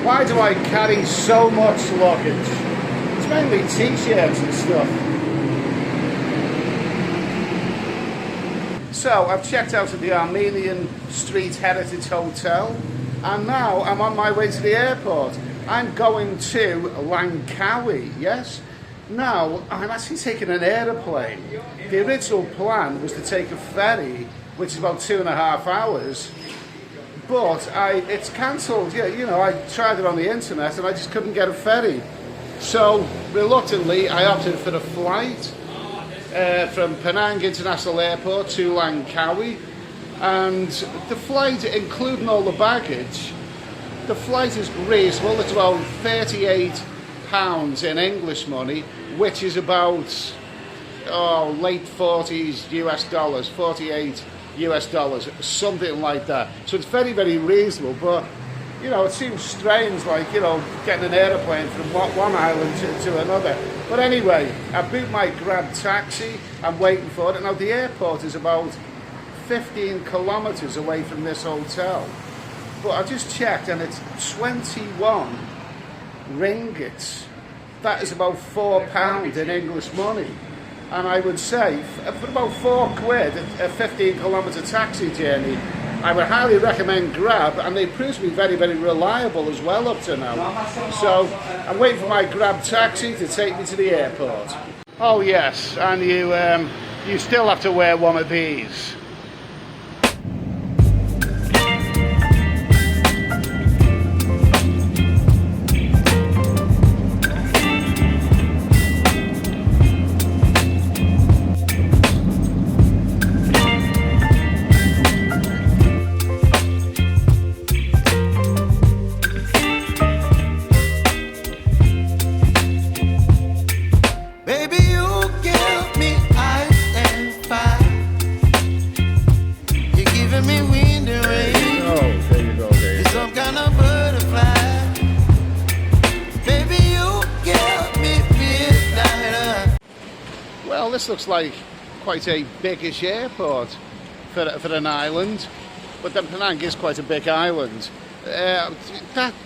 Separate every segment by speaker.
Speaker 1: Why do I carry so much luggage? It's mainly t-shirts and stuff. So I've checked out of the Armenian Street Heritage Hotel, and now I'm on my way to the airport. I'm going to Langkawi, yes? Now, I'm actually taking an aeroplane. The original plan was to take a ferry, which is about 2.5 hours, but it's cancelled. Yeah, you know, I tried it on the internet and I just couldn't get a ferry. So, reluctantly, I opted for a flight from Penang International Airport to Langkawi, and the flight, including all the baggage, the flight is reasonable. It's about £38 in English money, which is about late 40s US dollars, 48 US dollars, something like that. So it's very, very reasonable, but you know, it seems strange, like, you know, getting an aeroplane from one island to another. But anyway, I booked my Grab taxi. I'm waiting for it. Now, the airport is about 15 kilometres away from this hotel. But I just checked, and it's 21 ringgits. That is about £4 in English money. And I would say, for about £4, a 15-kilometre taxi journey, I would highly recommend Grab, and they prove to be very, very reliable as well up to now. So I'm waiting for my Grab taxi to take me to the airport. Oh yes, and you still have to wear one of these. Well, this looks like quite a biggish airport for an island, but then Penang is quite a big island.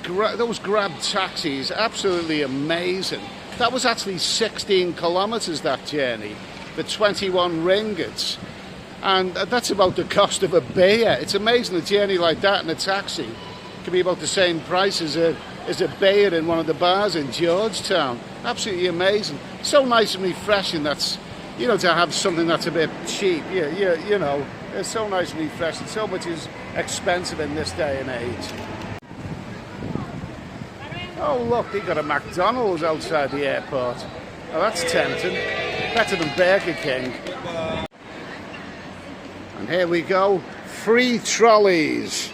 Speaker 1: Those Grab taxis, absolutely amazing. That was actually 16 kilometres, that journey, for 21 ringgits. And that's about the cost of a beer. It's amazing a journey like that in a taxi can be about the same price as a beer in one of the bars in Georgetown. Absolutely amazing. So nice and refreshing. That's, you know, to have something that's a bit cheap. You know, it's so nice and refreshing. So much is expensive in this day and age. Oh look, they got a McDonald's outside the airport. Oh, that's tempting. Better than Burger King. And here we go. Free trolleys.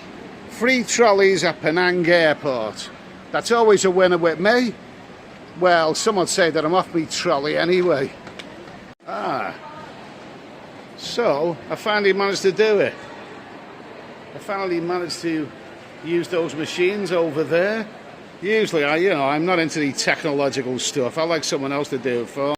Speaker 1: Free trolleys at Penang Airport. That's always a winner with me. Well, some would say that I'm off my trolley anyway. So I finally managed to do it. I finally managed to use those machines over there. Usually, I'm not into the technological stuff. I like someone else to do it for.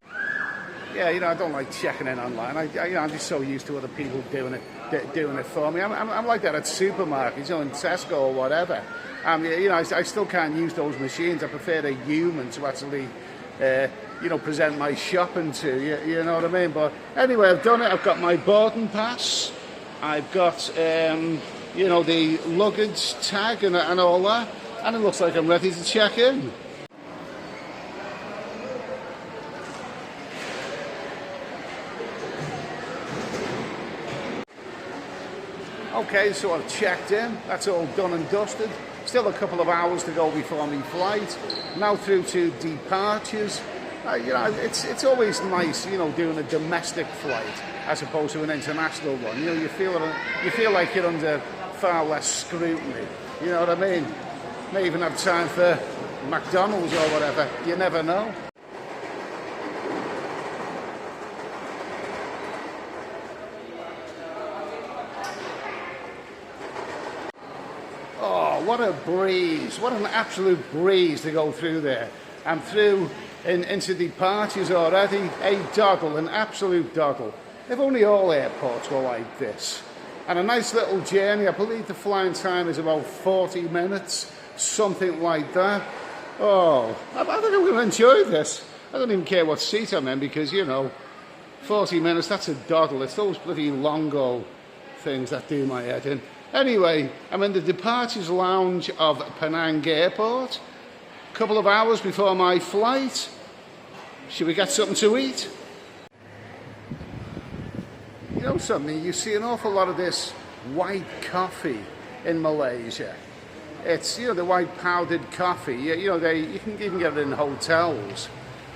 Speaker 1: Yeah, you know, I don't like checking in online. I'm just so used to other people doing it for me. I'm like that at supermarkets, you know, in Tesco or whatever. You know, I still can't use those machines. I prefer a human to actually, you know, present my shopping to. You know what I mean? But anyway, I've done it. I've got my boarding pass. I've got, you know, the luggage tag and all that. And it looks like I'm ready to check in. Okay, so I've checked in. That's all done and dusted. Still a couple of hours to go before my flight. Now through to departures. You know, it's always nice, you know, doing a domestic flight as opposed to an international one. You know, you feel like you're under far less scrutiny. You know what I mean? May even have time for McDonald's or whatever. You never know. Oh, what a breeze. What an absolute breeze to go through there. I'm through into departures already. A doddle, an absolute doddle. If only all airports were like this. And a nice little journey. I believe the flying time is about 40 minutes. something like that. Oh, I think I'm going to enjoy this. I don't even care what seat I'm in because, you know, 40 minutes, that's a doddle. It's those bloody Longo things that do my head in. Anyway, I'm in the departures lounge of Penang Airport. A couple of hours before my flight. Should we get something to eat? You know something, you see an awful lot of this white coffee in Malaysia. It's, you know, the white powdered coffee. You know, you can even get it in hotels.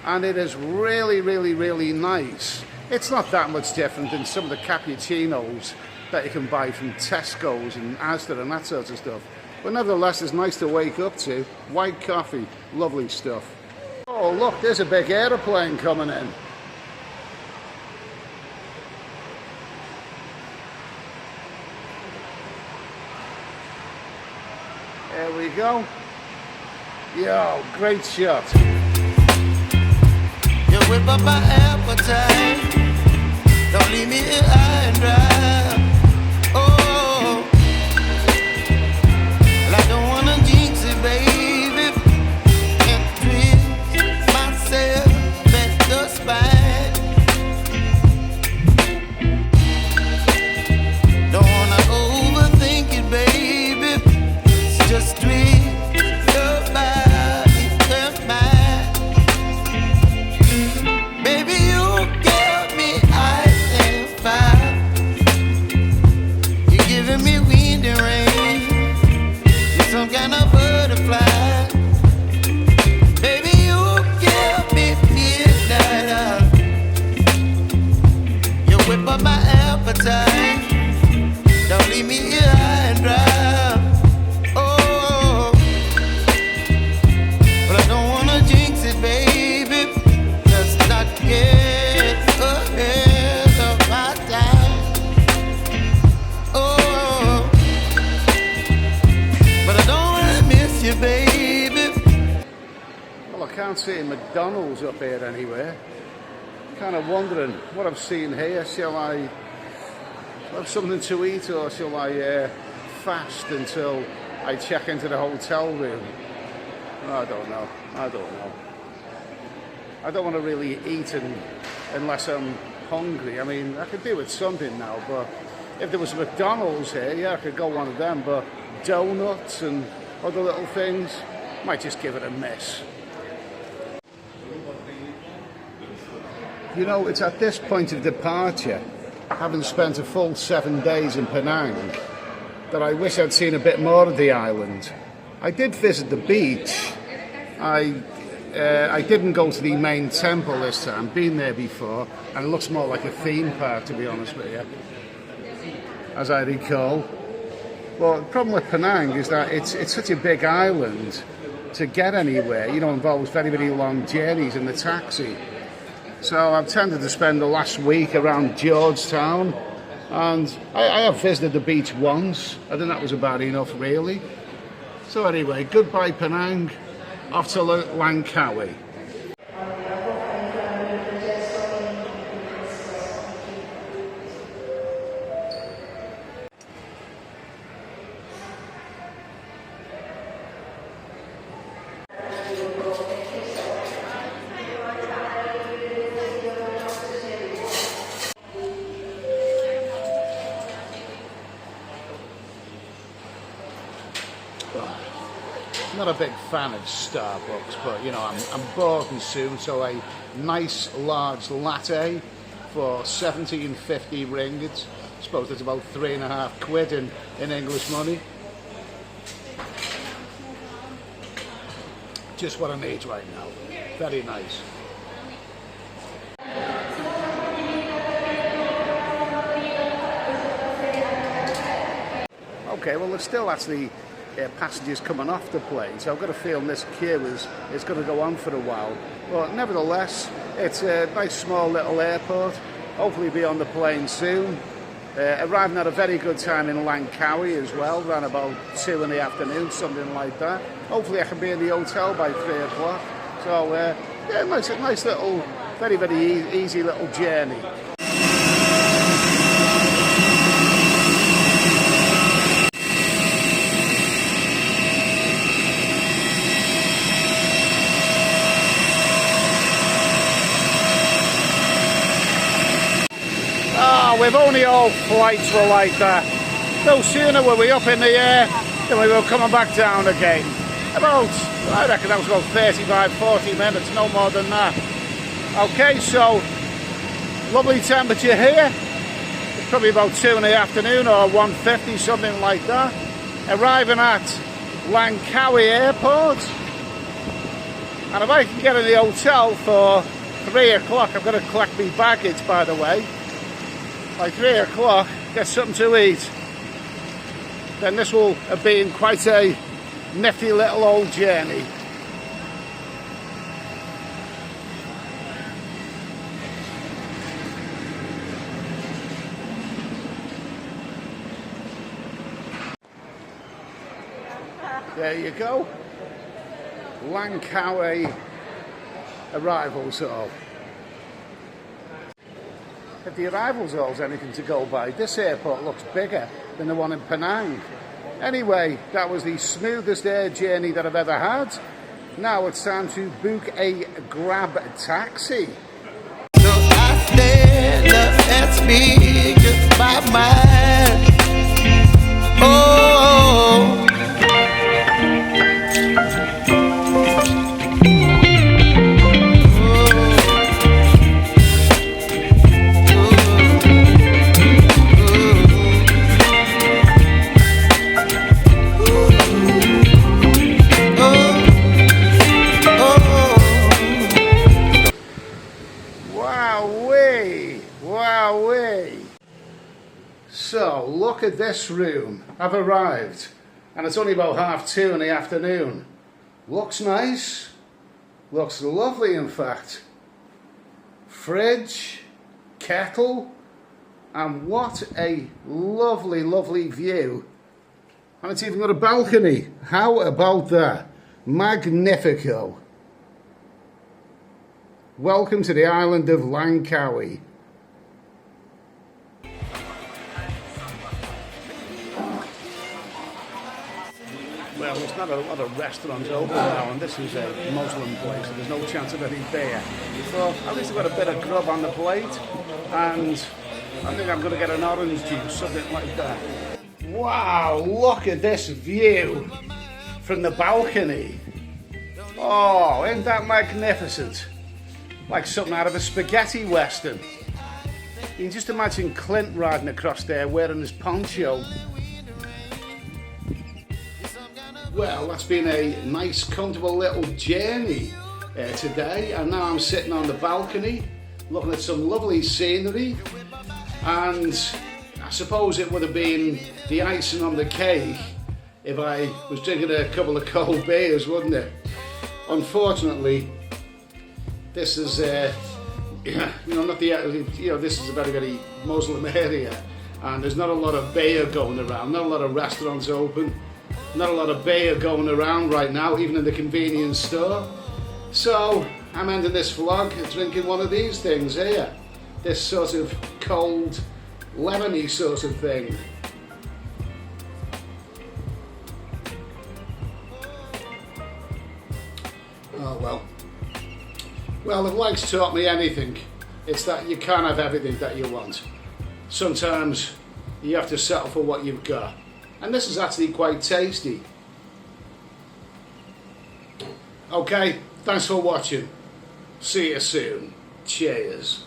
Speaker 1: And it is really, really, really nice. It's not that much different than some of the cappuccinos that you can buy from Tesco's and Asda and that sort of stuff. But nevertheless, it's nice to wake up to. White coffee, lovely stuff. Oh, look, there's a big aeroplane coming in. There we go. Yo, great shot.
Speaker 2: You whip up my appetite. Don't leave me here high and dry. Oh, well, I don't wanna jinx it, baby. Can't twist myself at the spine. Don't wanna overthink it, baby. It's just twist your body and mine. Baby, you give me ice and fire. You're giving me wind and rain. You're some kind of butterfly. Baby, you give me midnight. You whip up my appetite. Don't leave me here high and dry. Oh, but I don't wanna jinx it, baby. Let's not get ahead of my time. Oh, but I don't wanna miss you, baby.
Speaker 1: Well, I can't see a McDonald's up here anywhere. Kind of wondering what I've seen here. Shall I have something to eat or shall I fast until I check into the hotel room? I don't know. I don't know. I don't want to really eat unless I'm hungry. I mean, I could do with something now, but if there was a McDonald's here, yeah, I could go one of them, but donuts and other little things, might just give it a miss. You know, it's at this point of departure, having spent a full 7 days in Penang, that I wish I'd seen a bit more of the island. I did visit the beach. I didn't go to the main temple this time, been there before, and it looks more like a theme park, to be honest with you, as I recall. Well, the problem with Penang is that it's such a big island. To get anywhere, you know, involves very, very long journeys in the taxi. So I've tended to spend the last week around Georgetown, and I have visited the beach once. I think that was about enough, really. So anyway, goodbye Penang, off to Langkawi. Not a big fan of Starbucks, but you know, I'm boarding soon, so a nice large latte for 17.50 ringgit. I suppose that's about £3.50 in English money. Just what I need right now. Very nice. Okay, well there's still actually passengers coming off the plane, so I've got a feeling this queue is going to go on for a while. But nevertheless, it's a nice small little airport. Hopefully be on the plane soon. Arriving at a very good time in Langkawi as well, around about 2 in the afternoon, something like that. Hopefully I can be in the hotel by 3 o'clock. So yeah, nice little, very, very easy little journey. if only all flights were like that. No sooner were we up in the air than we were coming back down again. About, I reckon that was about 35, 40 minutes, no more than that. Okay, so lovely temperature here. It's probably about 2 in the afternoon or 1:50, something like that. Arriving at Langkawi Airport. And if I can get in the hotel for 3 o'clock, I've got to collect my baggage, by the way. By 3 o'clock, get something to eat. Then this will have been quite a nifty little old journey. There you go. Langkawi arrivals hall. If the arrivals hall's anything to go by, this airport looks bigger than the one in Penang. Anyway, that was the smoothest air journey that I've ever had. Now it's time to book a Grab taxi.
Speaker 2: So I stand up and speak just my mind. Oh.
Speaker 1: Wowee! So, look at this room. I've arrived, and it's only about 2:30 in the afternoon. Looks nice. Looks lovely, in fact. Fridge, kettle, and what a lovely, lovely view. And it's even got a balcony. How about that? Magnifico. Welcome to the island of Langkawi. Well, there's not a lot of restaurants open now, and this is a Muslim place, so there's no chance of any beer. So at least I've got a bit of grub on the plate, and I think I'm going to get an orange juice, something like that. Wow, look at this view from the balcony. Oh, isn't that magnificent? Like something out of a spaghetti western. You can just imagine Clint riding across there wearing his poncho. Well, that's been a nice, comfortable little journey today, and now I'm sitting on the balcony looking at some lovely scenery, and I suppose it would have been the icing on the cake if I was drinking a couple of cold beers, wouldn't it? Unfortunately, this is not the this is a very, very Muslim area, and there's not a lot of beer going around, not a lot of restaurants open. Not a lot of beer going around right now, even in the convenience store. So I'm ending this vlog drinking one of these things here. This sort of cold, lemony sort of thing. Oh well. Well, if life's taught me anything, it's that you can't have everything that you want. Sometimes you have to settle for what you've got. And this is actually quite tasty. Okay, thanks for watching. See you soon. Cheers.